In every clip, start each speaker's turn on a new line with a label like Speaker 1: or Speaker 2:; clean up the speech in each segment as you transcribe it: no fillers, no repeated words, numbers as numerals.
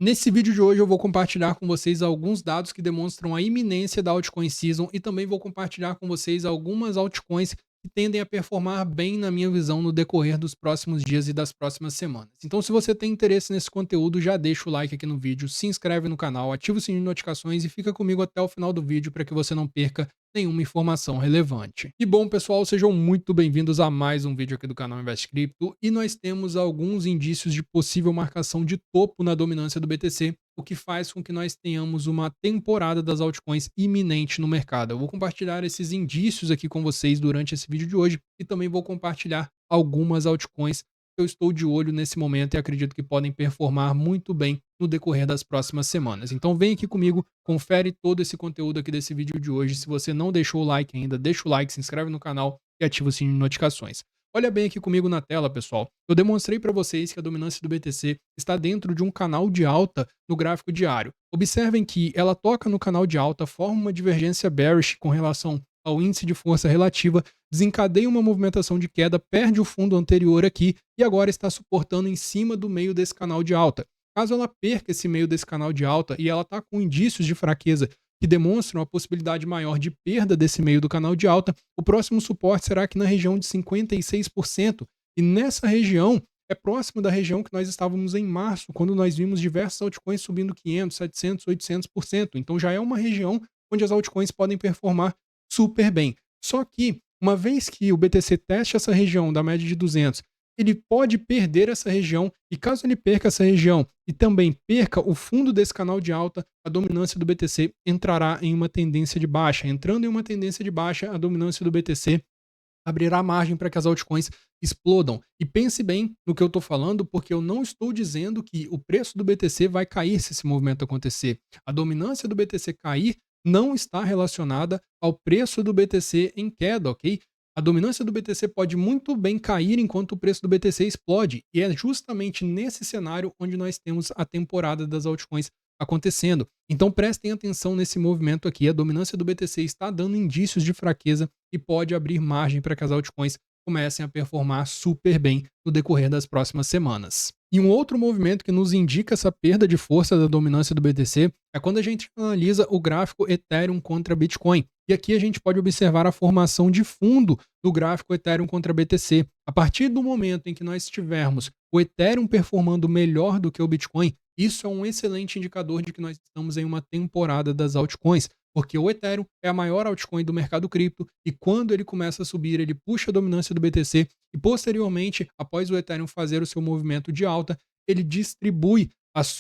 Speaker 1: Nesse vídeo de hoje eu vou compartilhar com vocês alguns dados que demonstram a iminência da altcoin season e também vou compartilhar com vocês algumas altcoins que tendem a performar bem na minha visão no decorrer dos próximos dias e das próximas semanas. Então, se você tem interesse nesse conteúdo, já deixa o like aqui no vídeo, se inscreve no canal, ativa o sininho de notificações e fica comigo até o final do vídeo para que você não perca nenhuma informação relevante. E bom, pessoal, sejam muito bem-vindos a mais um vídeo aqui do canal Invest Crypto e nós temos alguns indícios de possível marcação de topo na dominância do BTC, o que faz com que nós tenhamos uma temporada das altcoins iminente no mercado. Eu vou compartilhar esses indícios aqui com vocês durante esse vídeo de hoje e também vou compartilhar algumas altcoins que eu estou de olho nesse momento e acredito que podem performar muito bem no decorrer das próximas semanas. Então vem aqui comigo, confere todo esse conteúdo aqui desse vídeo de hoje. Se você não deixou o like ainda, deixa o like, se inscreve no canal e ativa o sininho de notificações. Olha bem aqui comigo na tela, pessoal. Eu demonstrei para vocês que a dominância do BTC está dentro de um canal de alta no gráfico diário. Observem que ela toca no canal de alta, forma uma divergência bearish com relação ao índice de força relativa, desencadeia uma movimentação de queda, perde o fundo anterior aqui e agora está suportando em cima do meio desse canal de alta. Caso ela perca esse meio desse canal de alta e ela está com indícios de fraqueza que demonstram a possibilidade maior de perda desse meio do canal de alta, o próximo suporte será aqui na região de 56%. E nessa região é próximo da região que nós estávamos em março, quando nós vimos diversas altcoins subindo 500, 700, 800%. Então já é uma região onde as altcoins podem performar super bem. Só que, uma vez que o BTC teste essa região da média de 200, ele pode perder essa região, e caso ele perca essa região e também perca o fundo desse canal de alta, a dominância do BTC entrará em uma tendência de baixa. Entrando em uma tendência de baixa, a dominância do BTC abrirá margem para que as altcoins explodam. E pense bem no que eu estou falando, porque eu não estou dizendo que o preço do BTC vai cair se esse movimento acontecer. A dominância do BTC cair não está relacionada ao preço do BTC em queda, ok? A dominância do BTC pode muito bem cair enquanto o preço do BTC explode, e é justamente nesse cenário onde nós temos a temporada das altcoins acontecendo. Então prestem atenção nesse movimento aqui, a dominância do BTC está dando indícios de fraqueza e pode abrir margem para que as altcoins comecem a performar super bem no decorrer das próximas semanas. E um outro movimento que nos indica essa perda de força da dominância do BTC é quando a gente analisa o gráfico Ethereum contra Bitcoin. E aqui a gente pode observar a formação de fundo do gráfico Ethereum contra BTC. A partir do momento em que nós tivermos o Ethereum performando melhor do que o Bitcoin, isso é um excelente indicador de que nós estamos em uma temporada das altcoins, porque o Ethereum é a maior altcoin do mercado cripto e quando ele começa a subir, ele puxa a dominância do BTC e posteriormente, após o Ethereum fazer o seu movimento de alta, ele distribui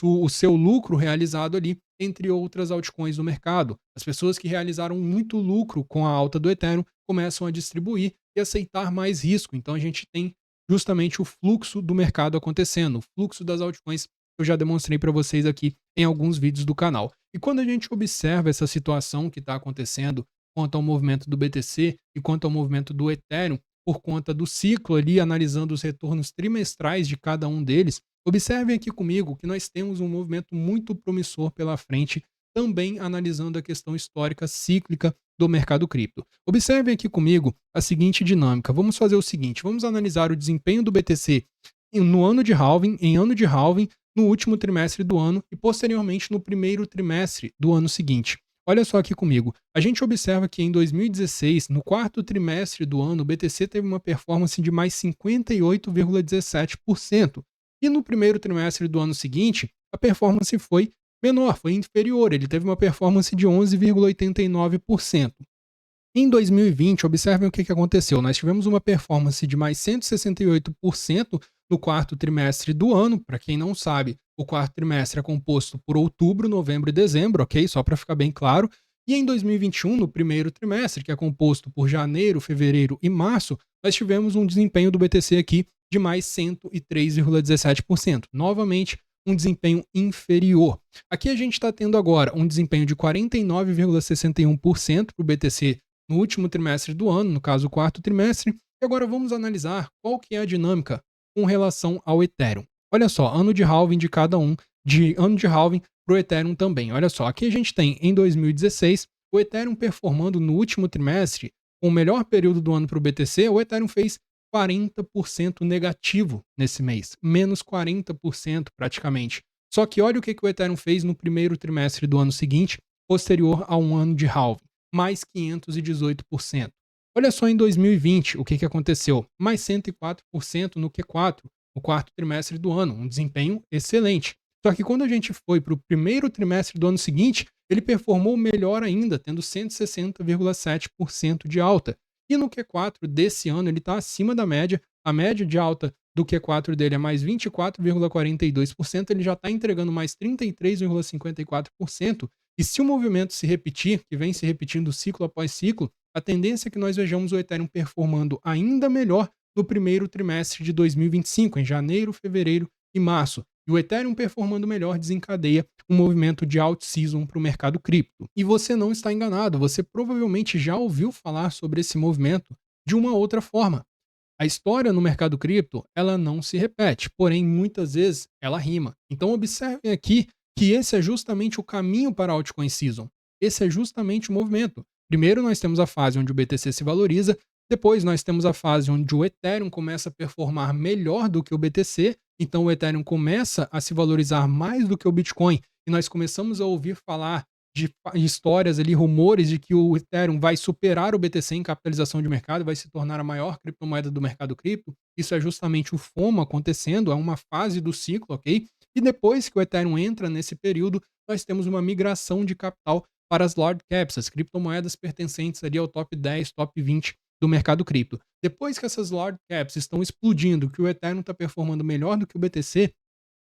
Speaker 1: o seu lucro realizado ali entre outras altcoins do mercado. As pessoas que realizaram muito lucro com a alta do Ethereum começam a distribuir e aceitar mais risco. Então a gente tem justamente o fluxo do mercado acontecendo, o fluxo das altcoins que eu já demonstrei para vocês aqui em alguns vídeos do canal. E quando a gente observa essa situação que está acontecendo quanto ao movimento do BTC e quanto ao movimento do Ethereum, por conta do ciclo ali, analisando os retornos trimestrais de cada um deles, observem aqui comigo que nós temos um movimento muito promissor pela frente, também analisando a questão histórica cíclica do mercado cripto. Observem aqui comigo a seguinte dinâmica. Vamos fazer o seguinte, vamos analisar o desempenho do BTC no ano de halving, em ano de halving, no último trimestre do ano e posteriormente no primeiro trimestre do ano seguinte. Olha só aqui comigo. A gente observa que em 2016, no quarto trimestre do ano, o BTC teve uma performance de mais 58,17%. E no primeiro trimestre do ano seguinte, a performance foi menor, foi inferior. Ele teve uma performance de 11,89%. Em 2020, observem o que aconteceu. Nós tivemos uma performance de mais 168% no quarto trimestre do ano. Para quem não sabe, o quarto trimestre é composto por outubro, novembro e dezembro, ok? Só para ficar bem claro. E em 2021, no primeiro trimestre, que é composto por janeiro, fevereiro e março, nós tivemos um desempenho do BTC aqui de mais 103,17%. Novamente, um desempenho inferior. Aqui a gente está tendo agora um desempenho de 49,61% para o BTC no último trimestre do ano, no caso o quarto trimestre, e agora vamos analisar qual que é a dinâmica com relação ao Ethereum. Olha só, ano de halving de cada um, de ano de halving para o Ethereum também. Olha só, aqui a gente tem em 2016 o Ethereum performando no último trimestre, com o melhor período do ano para o BTC, o Ethereum fez 40% negativo nesse mês, menos 40% praticamente. Só que olha o que o Ethereum fez no primeiro trimestre do ano seguinte, posterior a um ano de halving, mais 518%. Olha só em 2020 o que aconteceu, mais 104% no Q4, no quarto trimestre do ano, um desempenho excelente. Só que quando a gente foi para o primeiro trimestre do ano seguinte, ele performou melhor ainda, tendo 160,7% de alta. E no Q4 desse ano ele está acima da média, a média de alta do Q4 dele é mais 24,42%, ele já está entregando mais 33,54%. E se o movimento se repetir, que vem se repetindo ciclo após ciclo, a tendência é que nós vejamos o Ethereum performando ainda melhor no primeiro trimestre de 2025, em janeiro, fevereiro e março. E o Ethereum performando melhor desencadeia um movimento de out-season para o mercado cripto. E você não está enganado, você provavelmente já ouviu falar sobre esse movimento de uma outra forma. A história no mercado cripto, ela não se repete, porém muitas vezes ela rima. Então observem aqui que esse é justamente o caminho para a altcoin season. Esse é justamente o movimento. Primeiro nós temos a fase onde o BTC se valoriza, depois nós temos a fase onde o Ethereum começa a performar melhor do que o BTC, então o Ethereum começa a se valorizar mais do que o Bitcoin, e nós começamos a ouvir falar de histórias ali, rumores de que o Ethereum vai superar o BTC em capitalização de mercado, vai se tornar a maior criptomoeda do mercado cripto. Isso é justamente o FOMO acontecendo, é uma fase do ciclo, ok? E depois que o Ethereum entra nesse período, nós temos uma migração de capital para as large caps, as criptomoedas pertencentes ali ao top 10, top 20 do mercado cripto. Depois que essas large caps estão explodindo, que o Ethereum está performando melhor do que o BTC,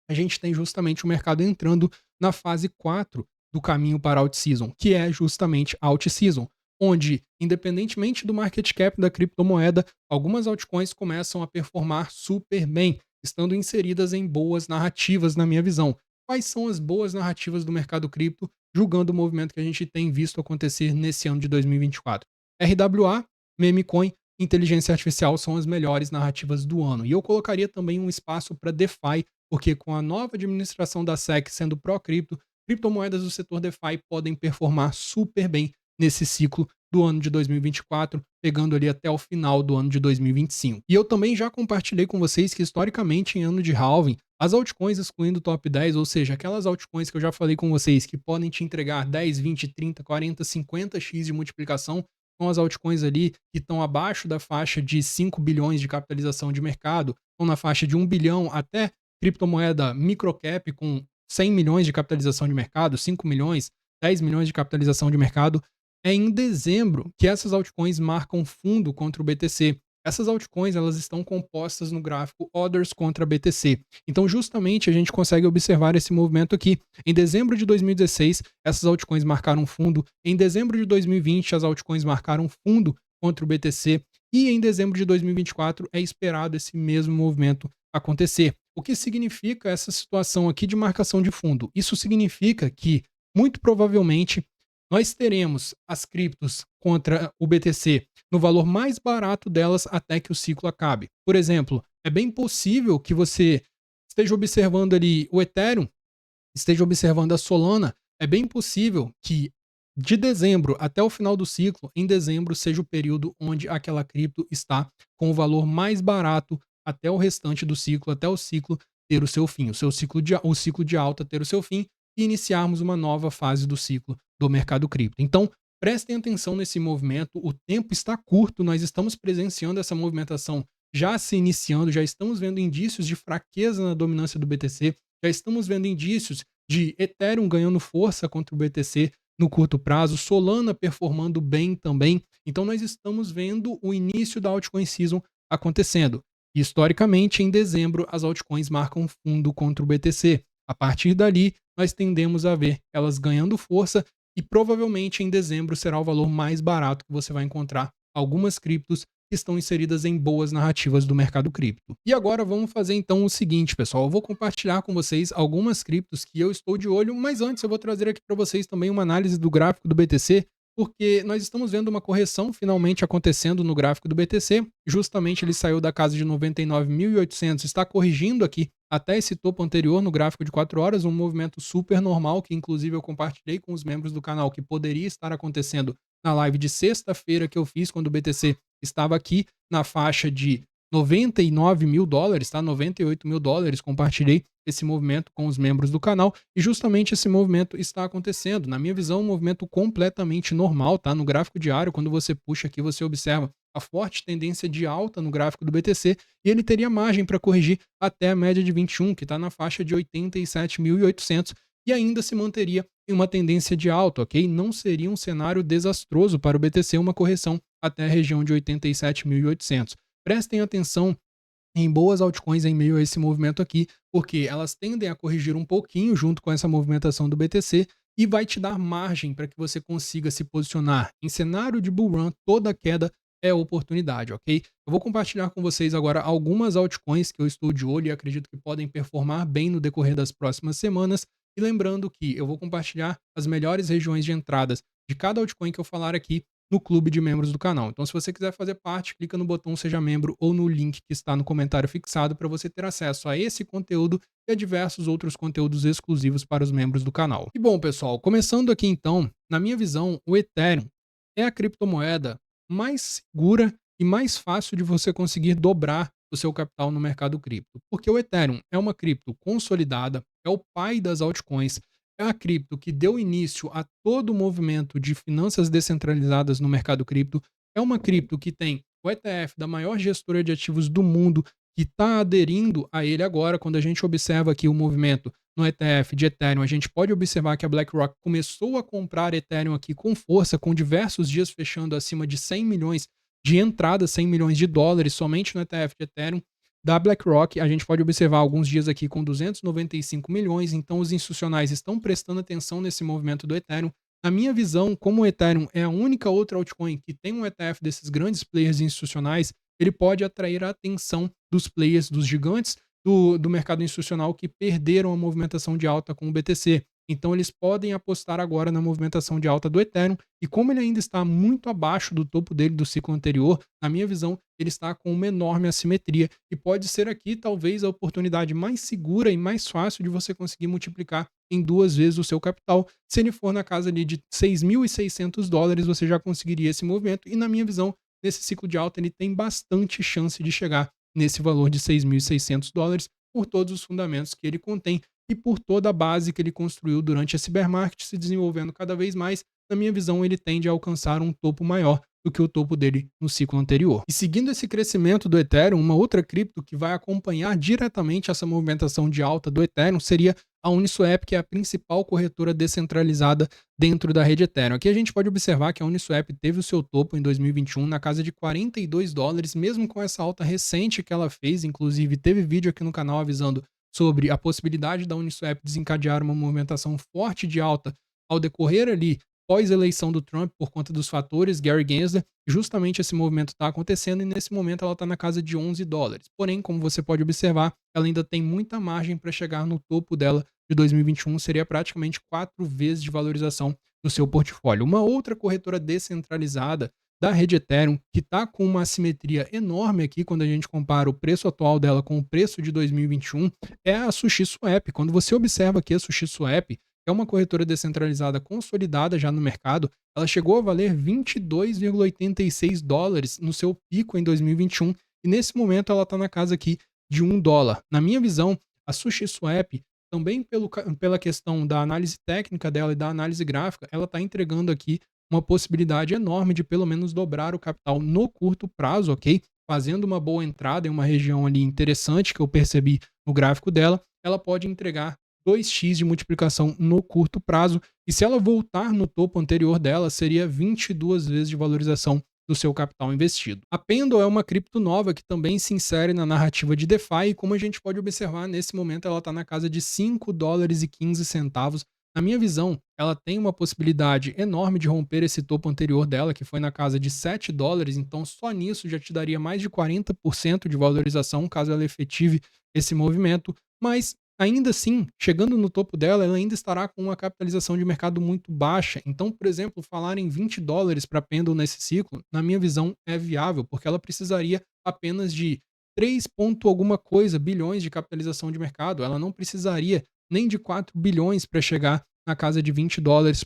Speaker 1: a gente tem justamente o mercado entrando na fase 4 do caminho para a out-season, que é justamente a out-season, onde, independentemente do market cap da criptomoeda, algumas altcoins começam a performar super bem, estando inseridas em boas narrativas, na minha visão. Quais são as boas narrativas do mercado cripto, julgando o movimento que a gente tem visto acontecer nesse ano de 2024? RWA, memecoin, inteligência artificial são as melhores narrativas do ano. E eu colocaria também um espaço para DeFi, porque com a nova administração da SEC sendo pró-cripto, criptomoedas do setor DeFi podem performar super bem nesse ciclo do ano de 2024, pegando ali até o final do ano de 2025. E eu também já compartilhei com vocês que, historicamente, em ano de halving, as altcoins excluindo o top 10, ou seja, aquelas altcoins que eu já falei com vocês, que podem te entregar 10, 20, 30, 40, 50x de multiplicação, são as altcoins ali que estão abaixo da faixa de 5 bilhões de capitalização de mercado, estão na faixa de 1 bilhão até criptomoeda microcap com 100 milhões de capitalização de mercado, 5 milhões, 10 milhões de capitalização de mercado. É em dezembro que essas altcoins marcam fundo contra o BTC. Essas altcoins, elas estão compostas no gráfico Others contra BTC. Então, justamente, a gente consegue observar esse movimento aqui. Em dezembro de 2016, essas altcoins marcaram fundo. Em dezembro de 2020, as altcoins marcaram fundo contra o BTC. E em dezembro de 2024 é esperado esse mesmo movimento acontecer. O que significa essa situação aqui de marcação de fundo? Isso significa que, muito provavelmente, nós teremos as criptos contra o BTC no valor mais barato delas até que o ciclo acabe. Por exemplo, é bem possível que você esteja observando ali o Ethereum, esteja observando a Solana. É bem possível que de dezembro até o final do ciclo, em dezembro seja o período onde aquela cripto está com o valor mais barato até o restante do ciclo, até o ciclo ter o seu fim, o ciclo de alta ter o seu fim e iniciarmos uma nova fase do ciclo do mercado cripto. Então, prestem atenção nesse movimento, o tempo está curto, nós estamos presenciando essa movimentação já se iniciando, já estamos vendo indícios de fraqueza na dominância do BTC, já estamos vendo indícios de Ethereum ganhando força contra o BTC no curto prazo, Solana performando bem também. Então nós estamos vendo o início da altcoin season acontecendo. Historicamente, em dezembro, as altcoins marcam fundo contra o BTC. A partir dali, nós tendemos a ver elas ganhando força e provavelmente em dezembro será o valor mais barato que você vai encontrar algumas criptos que estão inseridas em boas narrativas do mercado cripto. E agora vamos fazer então o seguinte, pessoal, eu vou compartilhar com vocês algumas criptos que eu estou de olho, mas antes eu vou trazer aqui para vocês também uma análise do gráfico do BTC, porque nós estamos vendo uma correção finalmente acontecendo no gráfico do BTC, justamente ele saiu da casa de 99.800, está corrigindo aqui até esse topo anterior no gráfico de 4 horas, um movimento super normal, que inclusive eu compartilhei com os membros do canal, que poderia estar acontecendo na live de sexta-feira que eu fiz, quando o BTC estava aqui na faixa de US$ 99 mil, tá? US$ 98 mil. Compartilhei esse movimento com os membros do canal e justamente esse movimento está acontecendo. Na minha visão, um movimento completamente normal, tá? No gráfico diário, quando você puxa aqui, você observa a forte tendência de alta no gráfico do BTC e ele teria margem para corrigir até a média de 21, que está na faixa de 87.800 e ainda se manteria em uma tendência de alta, ok? Não seria um cenário desastroso para o BTC uma correção até a região de 87.800. Prestem atenção em boas altcoins em meio a esse movimento aqui, porque elas tendem a corrigir um pouquinho junto com essa movimentação do BTC e vai te dar margem para que você consiga se posicionar. Em cenário de bull run, toda queda é oportunidade, ok? Eu vou compartilhar com vocês agora algumas altcoins que eu estou de olho e acredito que podem performar bem no decorrer das próximas semanas. E lembrando que eu vou compartilhar as melhores regiões de entradas de cada altcoin que eu falar aqui no clube de membros do canal. Então, se você quiser fazer parte, clica no botão Seja Membro ou no link que está no comentário fixado para você ter acesso a esse conteúdo e a diversos outros conteúdos exclusivos para os membros do canal. E bom, pessoal, começando aqui então, na minha visão, o Ethereum é a criptomoeda mais segura e mais fácil de você conseguir dobrar o seu capital no mercado cripto. Porque o Ethereum é uma cripto consolidada, é o pai das altcoins, é a cripto que deu início a todo o movimento de finanças descentralizadas no mercado cripto. É uma cripto que tem o ETF da maior gestora de ativos do mundo, que está aderindo a ele agora. Quando a gente observa aqui o movimento no ETF de Ethereum, a gente pode observar que a BlackRock começou a comprar Ethereum aqui com força, com diversos dias fechando acima de 100 milhões de entradas, 100 milhões de dólares somente no ETF de Ethereum. Da BlackRock, a gente pode observar alguns dias aqui com 295 milhões, então os institucionais estão prestando atenção nesse movimento do Ethereum. Na minha visão, como o Ethereum é a única outra altcoin que tem um ETF desses grandes players institucionais, ele pode atrair a atenção dos players, dos gigantes do mercado institucional que perderam a movimentação de alta com o BTC. Então eles podem apostar agora na movimentação de alta do Ethereum e como ele ainda está muito abaixo do topo dele do ciclo anterior, na minha visão, ele está com uma enorme assimetria e pode ser aqui talvez a oportunidade mais segura e mais fácil de você conseguir multiplicar em 2 vezes o seu capital. Se ele for na casa ali de US$ 6.600, você já conseguiria esse movimento e na minha visão, nesse ciclo de alta ele tem bastante chance de chegar nesse valor de US$ 6.600 por todos os fundamentos que ele contém e por toda a base que ele construiu durante esse bear market se desenvolvendo cada vez mais. Na minha visão, ele tende a alcançar um topo maior do que o topo dele no ciclo anterior. E seguindo esse crescimento do Ethereum, uma outra cripto que vai acompanhar diretamente essa movimentação de alta do Ethereum seria a Uniswap, que é a principal corretora descentralizada dentro da rede Ethereum. Aqui a gente pode observar que a Uniswap teve o seu topo em 2021 na casa de US$ 42, mesmo com essa alta recente que ela fez. Inclusive, teve vídeo aqui no canal avisando sobre a possibilidade da Uniswap desencadear uma movimentação forte de alta ao decorrer ali pós-eleição do Trump por conta dos fatores Gary Gensler. Justamente esse movimento está acontecendo e nesse momento ela está na casa de US$ 11. Porém, como você pode observar, ela ainda tem muita margem para chegar no topo dela de 2021, seria praticamente 4 vezes de valorização no seu portfólio. Uma outra corretora descentralizada da rede Ethereum, que está com uma assimetria enorme aqui quando a gente compara o preço atual dela com o preço de 2021, é a SushiSwap. Quando você observa aqui a SushiSwap, é uma corretora descentralizada consolidada já no mercado, ela chegou a valer US$ 22,86 no seu pico em 2021 e nesse momento ela está na casa aqui de $1. Na minha visão, a SushiSwap, também pela questão da análise técnica dela e da análise gráfica, ela está entregando aqui uma possibilidade enorme de pelo menos dobrar o capital no curto prazo, ok? Fazendo uma boa entrada em uma região ali interessante que eu percebi no gráfico dela, ela pode entregar 2x de multiplicação no curto prazo e se ela voltar no topo anterior dela, seria 22 vezes de valorização do seu capital investido. A Pendle é uma cripto nova que também se insere na narrativa de DeFi e como a gente pode observar, nesse momento ela está na casa de US$ 5,15. Na minha visão, ela tem uma possibilidade enorme de romper esse topo anterior dela, que foi na casa de US$ 7, então só nisso já te daria mais de 40% de valorização caso ela efetive esse movimento, mas ainda assim, chegando no topo dela, ela ainda estará com uma capitalização de mercado muito baixa. Então, por exemplo, falar em US$ 20 para Pendle nesse ciclo, na minha visão, é viável, porque ela precisaria apenas de 3 ponto alguma coisa bilhões de capitalização de mercado. Ela não precisaria nem de 4 bilhões para chegar na casa de US$ 20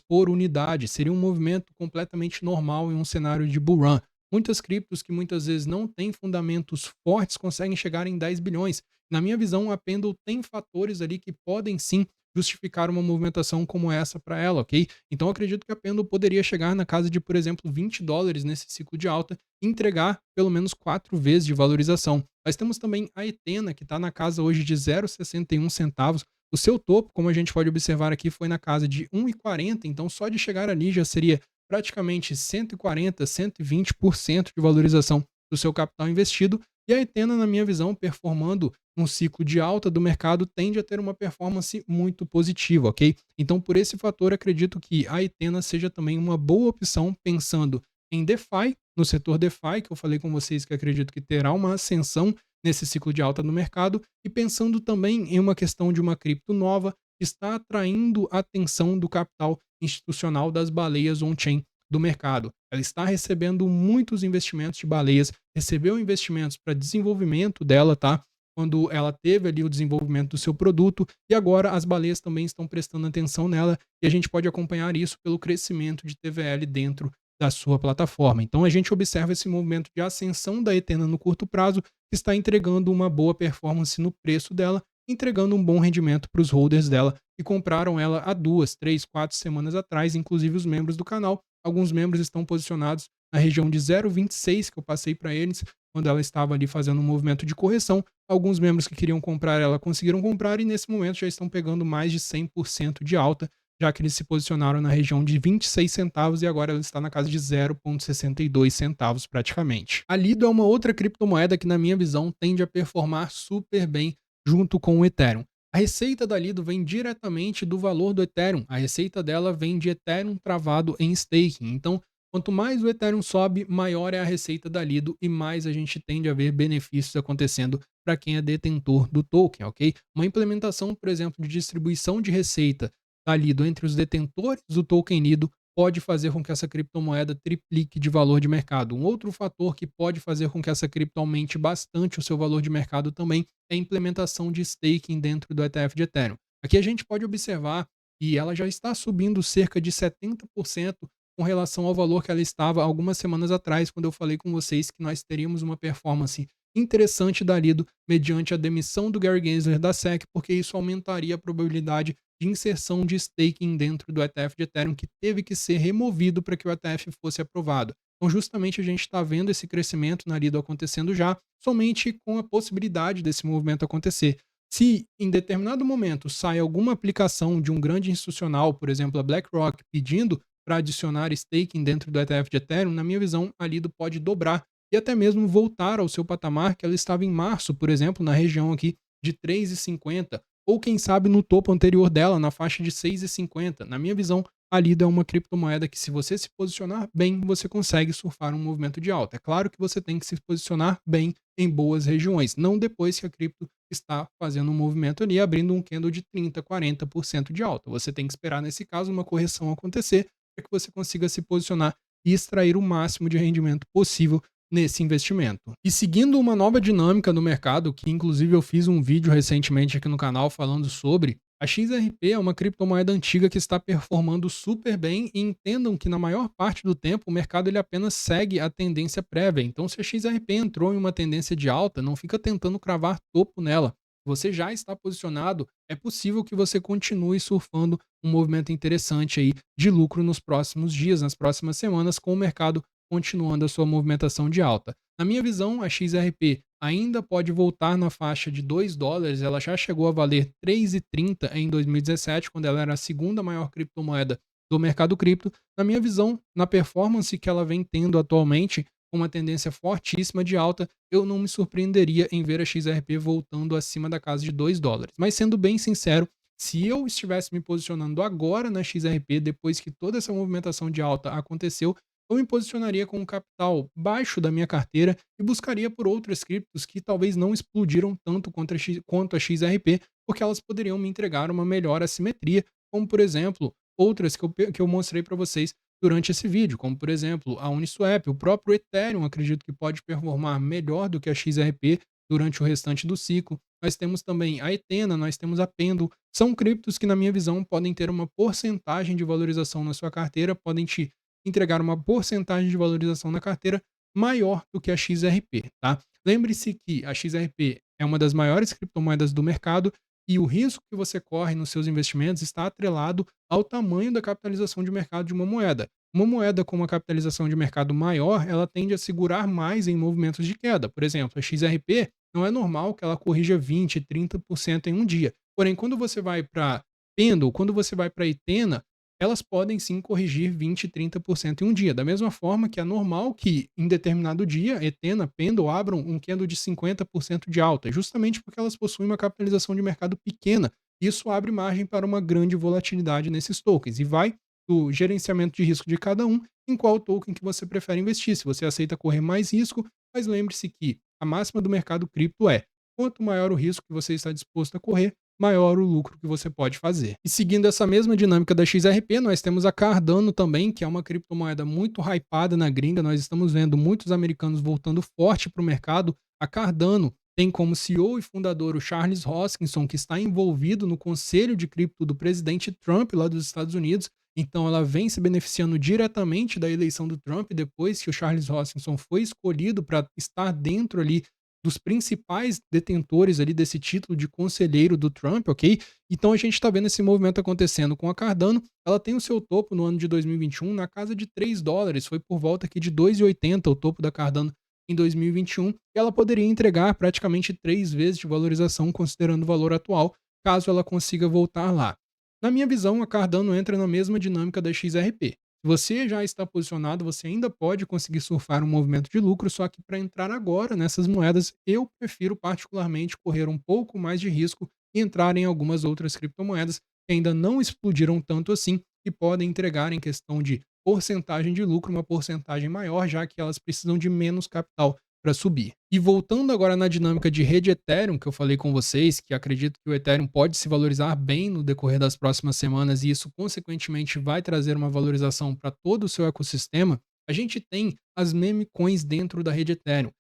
Speaker 1: por unidade. Seria um movimento completamente normal em um cenário de bull run. muitas criptos que muitas vezes não têm fundamentos fortes conseguem chegar em 10 bilhões. Na minha visão, a Pendle tem fatores ali que podem sim justificar uma movimentação como essa para ela, ok? Então eu acredito que a Pendle poderia chegar na casa de, por exemplo, $20 nesse ciclo de alta e entregar pelo menos 4 vezes de valorização. Nós temos também a Etena, que está na casa hoje de 0,61 centavos. O seu topo, como a gente pode observar aqui, foi na casa de 1,40, então só de chegar ali já seria praticamente 140, 120% de valorização do seu capital investido. E a Etena, na minha visão, performando num ciclo de alta do mercado, tende a ter uma performance muito positiva, ok? Então, por esse fator, acredito que a Etena seja também uma boa opção pensando em DeFi, no setor DeFi, que eu falei com vocês que acredito que terá uma ascensão nesse ciclo de alta no mercado, e pensando também em uma questão de uma cripto nova que está atraindo a atenção do capital institucional das baleias on-chain do mercado. Ela está recebendo muitos investimentos de baleias, recebeu investimentos para desenvolvimento dela, tá? Quando ela teve ali o desenvolvimento do seu produto, e agora as baleias também estão prestando atenção nela, e a gente pode acompanhar isso pelo crescimento de TVL dentro da sua plataforma. Então a gente observa esse movimento de ascensão da Etena no curto prazo, que está entregando uma boa performance no preço dela, entregando um bom rendimento para os holders dela que compraram ela há 2, 3, 4 semanas atrás, inclusive os membros do canal. Alguns membros estão posicionados na região de 0,26 que eu passei para eles quando ela estava ali fazendo um movimento de correção. Alguns membros que queriam comprar ela conseguiram comprar e nesse momento já estão pegando mais de 100% de alta, já que eles se posicionaram na região de 26 centavos e agora ela está na casa de 0,62 centavos praticamente. A Lido é uma outra criptomoeda que, na minha visão, tende a performar super bem junto com o Ethereum. A receita da Lido vem diretamente do valor do Ethereum. A receita dela vem de Ethereum travado em staking. Então, quanto mais o Ethereum sobe, maior é a receita da Lido e mais a gente tende a ver benefícios acontecendo para quem é detentor do token, ok? Uma implementação, por exemplo, de distribuição de receita da Lido entre os detentores do token Lido pode fazer com que essa criptomoeda triplique de valor de mercado. Um outro fator que pode fazer com que essa cripto aumente bastante o seu valor de mercado também é a implementação de staking dentro do ETF de Ethereum. Aqui a gente pode observar que ela já está subindo cerca de 70% com relação ao valor que ela estava algumas semanas atrás, quando eu falei com vocês que nós teríamos uma performance interessante da Lido mediante a demissão do Gary Gensler da SEC, porque isso aumentaria a probabilidade de inserção de staking dentro do ETF de Ethereum, que teve que ser removido para que o ETF fosse aprovado. Então, justamente a gente está vendo esse crescimento na Lido acontecendo já, somente com a possibilidade desse movimento acontecer. Se em determinado momento sai alguma aplicação de um grande institucional, por exemplo, a BlackRock, pedindo para adicionar staking dentro do ETF de Ethereum, na minha visão, a Lido pode dobrar e até mesmo voltar ao seu patamar que ela estava em março, por exemplo, na região aqui de 3,50, ou quem sabe no topo anterior dela, na faixa de 6,50. Na minha visão, a Lido é uma criptomoeda que, se você se posicionar bem, você consegue surfar um movimento de alta. É claro que você tem que se posicionar bem em boas regiões, não depois que a cripto está fazendo um movimento ali, abrindo um candle de 30, 40% de alta. Você tem que esperar, nesse caso, uma correção acontecer para que você consiga se posicionar e extrair o máximo de rendimento possível nesse investimento. E seguindo uma nova dinâmica no mercado, que inclusive eu fiz um vídeo recentemente aqui no canal falando sobre, a XRP é uma criptomoeda antiga que está performando super bem e entendam que na maior parte do tempo o mercado ele apenas segue a tendência prévia. Então, se a XRP entrou em uma tendência de alta, não fica tentando cravar topo nela. Você já está posicionado, é possível que você continue surfando um movimento interessante aí de lucro nos próximos dias, nas próximas semanas, com o mercado continuando a sua movimentação de alta. Na minha visão, a XRP ainda pode voltar na faixa de $2, ela já chegou a valer 3,30 em 2017, quando ela era a segunda maior criptomoeda do mercado cripto. Na minha visão, na performance que ela vem tendo atualmente, com uma tendência fortíssima de alta, eu não me surpreenderia em ver a XRP voltando acima da casa de $2. Mas sendo bem sincero, se eu estivesse me posicionando agora na XRP, depois que toda essa movimentação de alta aconteceu, eu me posicionaria com um capital baixo da minha carteira e buscaria por outras criptos que talvez não explodiram tanto quanto a XRP, porque elas poderiam me entregar uma melhor assimetria, como por exemplo, outras que eu mostrei para vocês durante esse vídeo, como por exemplo a Uniswap, o próprio Ethereum, acredito que pode performar melhor do que a XRP durante o restante do ciclo. Nós temos também a Etena, nós temos a Pendle, são criptos que na minha visão podem ter uma porcentagem de valorização na sua carteira, podem te entregar uma porcentagem de valorização na carteira, maior do que a XRP, tá? Lembre-se que a XRP é uma das maiores criptomoedas do mercado e o risco que você corre nos seus investimentos está atrelado ao tamanho da capitalização de mercado de uma moeda. Uma moeda com uma capitalização de mercado maior, ela tende a segurar mais em movimentos de queda. Por exemplo, a XRP não é normal que ela corrija 20, 30% em um dia. Porém, quando você vai para Pendle, quando você vai para Etena, elas podem sim corrigir 20, 30% em um dia. Da mesma forma que é normal que em determinado dia, Etena, Pendle abram um candle de 50% de alta, justamente porque elas possuem uma capitalização de mercado pequena. Isso abre margem para uma grande volatilidade nesses tokens e vai do gerenciamento de risco de cada um em qual token que você prefere investir. Se você aceita correr mais risco, mas lembre-se que a máxima do mercado cripto é: quanto maior o risco que você está disposto a correr, maior o lucro que você pode fazer. E seguindo essa mesma dinâmica da XRP, nós temos a Cardano também, que é uma criptomoeda muito hypada na gringa. Nós estamos vendo muitos americanos voltando forte para o mercado. A Cardano tem como CEO e fundador o Charles Hoskinson, que está envolvido no conselho de cripto do presidente Trump lá dos Estados Unidos. Então ela vem se beneficiando diretamente da eleição do Trump depois que o Charles Hoskinson foi escolhido para estar dentro ali dos principais detentores ali desse título de conselheiro do Trump, ok? Então a gente está vendo esse movimento acontecendo com a Cardano. Ela tem o seu topo no ano de 2021 na casa de $3, foi por volta aqui de 2,80 o topo da Cardano em 2021, e ela poderia entregar praticamente 3 vezes de valorização considerando o valor atual, caso ela consiga voltar lá. Na minha visão, a Cardano entra na mesma dinâmica da XRP. Se você já está posicionado, você ainda pode conseguir surfar um movimento de lucro, só que para entrar agora nessas moedas, eu prefiro particularmente correr um pouco mais de risco e entrar em algumas outras criptomoedas que ainda não explodiram tanto assim e podem entregar em questão de porcentagem de lucro uma porcentagem maior, já que elas precisam de menos capital para subir. E voltando agora na dinâmica de rede Ethereum, que eu falei com vocês, que acredito que o Ethereum pode se valorizar bem no decorrer das próximas semanas e isso, consequentemente, vai trazer uma valorização para todo o seu ecossistema, a gente tem as meme coins dentro da rede Ethereum.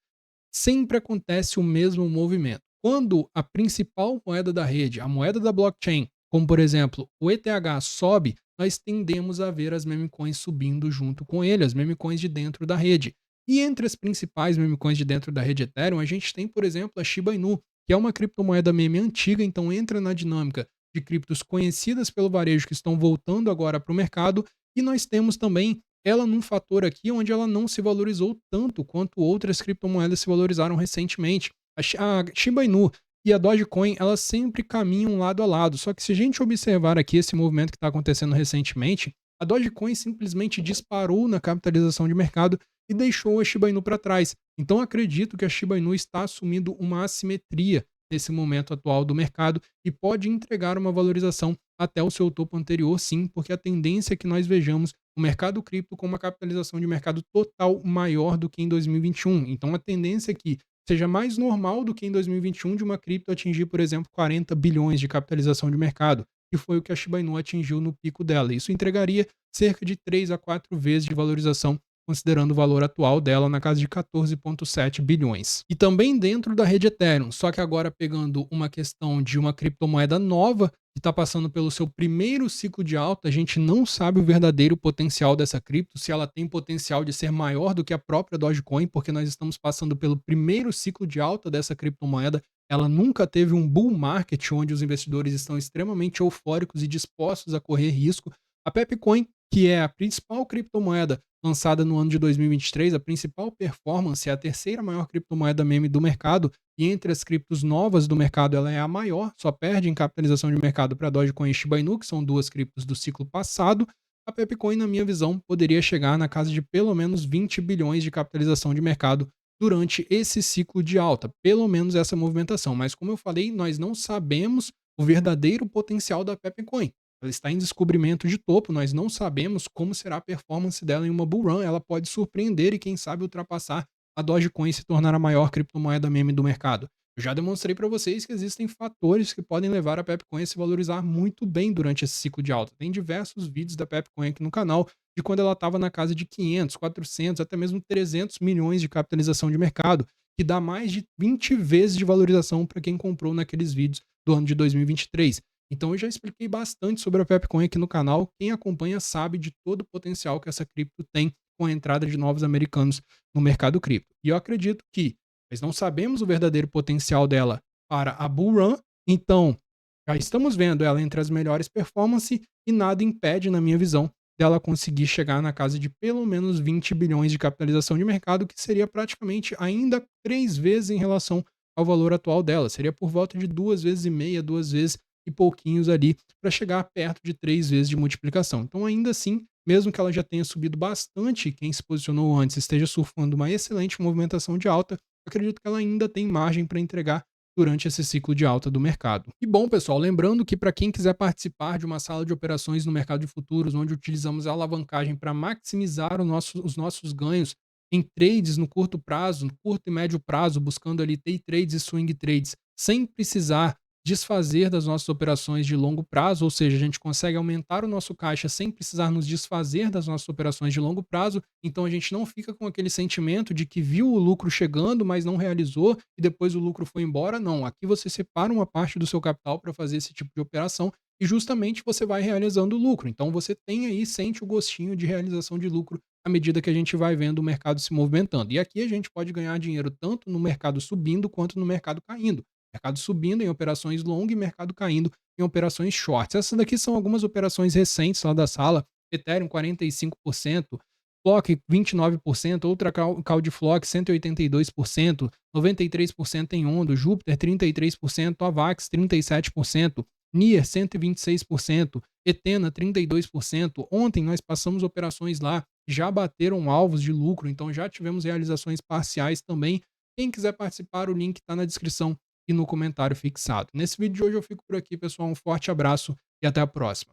Speaker 1: Sempre acontece o mesmo movimento. Quando a principal moeda da rede, a moeda da blockchain, como por exemplo o ETH, sobe, nós tendemos a ver as meme coins subindo junto com ele, as meme coins de dentro da rede. E entre as principais meme coins de dentro da rede Ethereum, a gente tem, por exemplo, a Shiba Inu, que é uma criptomoeda meme antiga, então entra na dinâmica de criptos conhecidas pelo varejo que estão voltando agora para o mercado, e nós temos também ela num fator aqui onde ela não se valorizou tanto quanto outras criptomoedas se valorizaram recentemente. A Shiba Inu e a Dogecoin, elas sempre caminham lado a lado, só que se a gente observar aqui esse movimento que está acontecendo recentemente, a Dogecoin simplesmente disparou na capitalização de mercado e deixou a Shiba Inu para trás. Então acredito que a Shiba Inu está assumindo uma assimetria nesse momento atual do mercado e pode entregar uma valorização até o seu topo anterior, sim, porque a tendência é que nós vejamos o mercado cripto com uma capitalização de mercado total maior do que em 2021. Então a tendência é que seja mais normal do que em 2021 de uma cripto atingir, por exemplo, 40 bilhões de capitalização de mercado, que foi o que a Shiba Inu atingiu no pico dela. Isso entregaria cerca de 3 a 4 vezes de valorização considerando o valor atual dela na casa de 14,7 bilhões. E também dentro da rede Ethereum, só que agora pegando uma questão de uma criptomoeda nova que está passando pelo seu primeiro ciclo de alta, a gente não sabe o verdadeiro potencial dessa cripto, se ela tem potencial de ser maior do que a própria Dogecoin, porque nós estamos passando pelo primeiro ciclo de alta dessa criptomoeda. Ela nunca teve um bull market onde os investidores estão extremamente eufóricos e dispostos a correr risco. A Pepcoin, que é a principal criptomoeda lançada no ano de 2023, a principal performance, é a terceira maior criptomoeda meme do mercado, e entre as criptos novas do mercado ela é a maior, só perde em capitalização de mercado para a Dogecoin e Shiba Inu, que são duas criptos do ciclo passado. A Pepcoin, na minha visão, poderia chegar na casa de pelo menos 20 bilhões de capitalização de mercado durante esse ciclo de alta, pelo menos essa movimentação. Mas como eu falei, nós não sabemos o verdadeiro potencial da Pepcoin. Ela está em descobrimento de topo, nós não sabemos como será a performance dela em uma bull run, ela pode surpreender e quem sabe ultrapassar a Dogecoin e se tornar a maior criptomoeda meme do mercado. Eu já demonstrei para vocês que existem fatores que podem levar a Pepcoin a se valorizar muito bem durante esse ciclo de alta. Tem diversos vídeos da Pepcoin aqui no canal de quando ela estava na casa de 500, 400, até mesmo 300 milhões de capitalização de mercado, que dá mais de 20 vezes de valorização para quem comprou naqueles vídeos do ano de 2023. Então eu já expliquei bastante sobre a Pepcoin aqui no canal. Quem acompanha sabe de todo o potencial que essa cripto tem com a entrada de novos americanos no mercado cripto. E eu acredito que nós não sabemos o verdadeiro potencial dela para a bull run, então já estamos vendo ela entre as melhores performances e nada impede, na minha visão, dela conseguir chegar na casa de pelo menos 20 bilhões de capitalização de mercado, que seria praticamente ainda 3 vezes em relação ao valor atual dela. Seria por volta de 2 vezes e meia, 2 vezes e pouquinhos ali, para chegar perto de 3 vezes de multiplicação. Então, ainda assim, mesmo que ela já tenha subido bastante, quem se posicionou antes esteja surfando uma excelente movimentação de alta, acredito que ela ainda tem margem para entregar durante esse ciclo de alta do mercado. E bom, pessoal, lembrando que para quem quiser participar de uma sala de operações no mercado de futuros, onde utilizamos a alavancagem para maximizar os nossos ganhos em trades no curto prazo, no curto e médio prazo, buscando ali day trades e swing trades, sem precisar desfazer das nossas operações de longo prazo, ou seja, a gente consegue aumentar o nosso caixa sem precisar nos desfazer das nossas operações de longo prazo, então a gente não fica com aquele sentimento de que viu o lucro chegando, mas não realizou e depois o lucro foi embora. Não, aqui você separa uma parte do seu capital para fazer esse tipo de operação e justamente você vai realizando o lucro. Então você tem aí, sente o gostinho de realização de lucro à medida que a gente vai vendo o mercado se movimentando. E aqui a gente pode ganhar dinheiro tanto no mercado subindo quanto no mercado caindo. Mercado subindo em operações long e mercado caindo em operações shorts. Essas daqui são algumas operações recentes lá da sala. Ethereum 45%, Flock 29%, outra call de Flock 182%, 93% em Ondo, Júpiter 33%, Avax 37%, Nier 126%, Etena 32%. Ontem nós passamos operações lá, já bateram alvos de lucro, então já tivemos realizações parciais também. Quem quiser participar, o link está na descrição e no comentário fixado. Nesse vídeo de hoje eu fico por aqui, pessoal. Um forte abraço e até a próxima.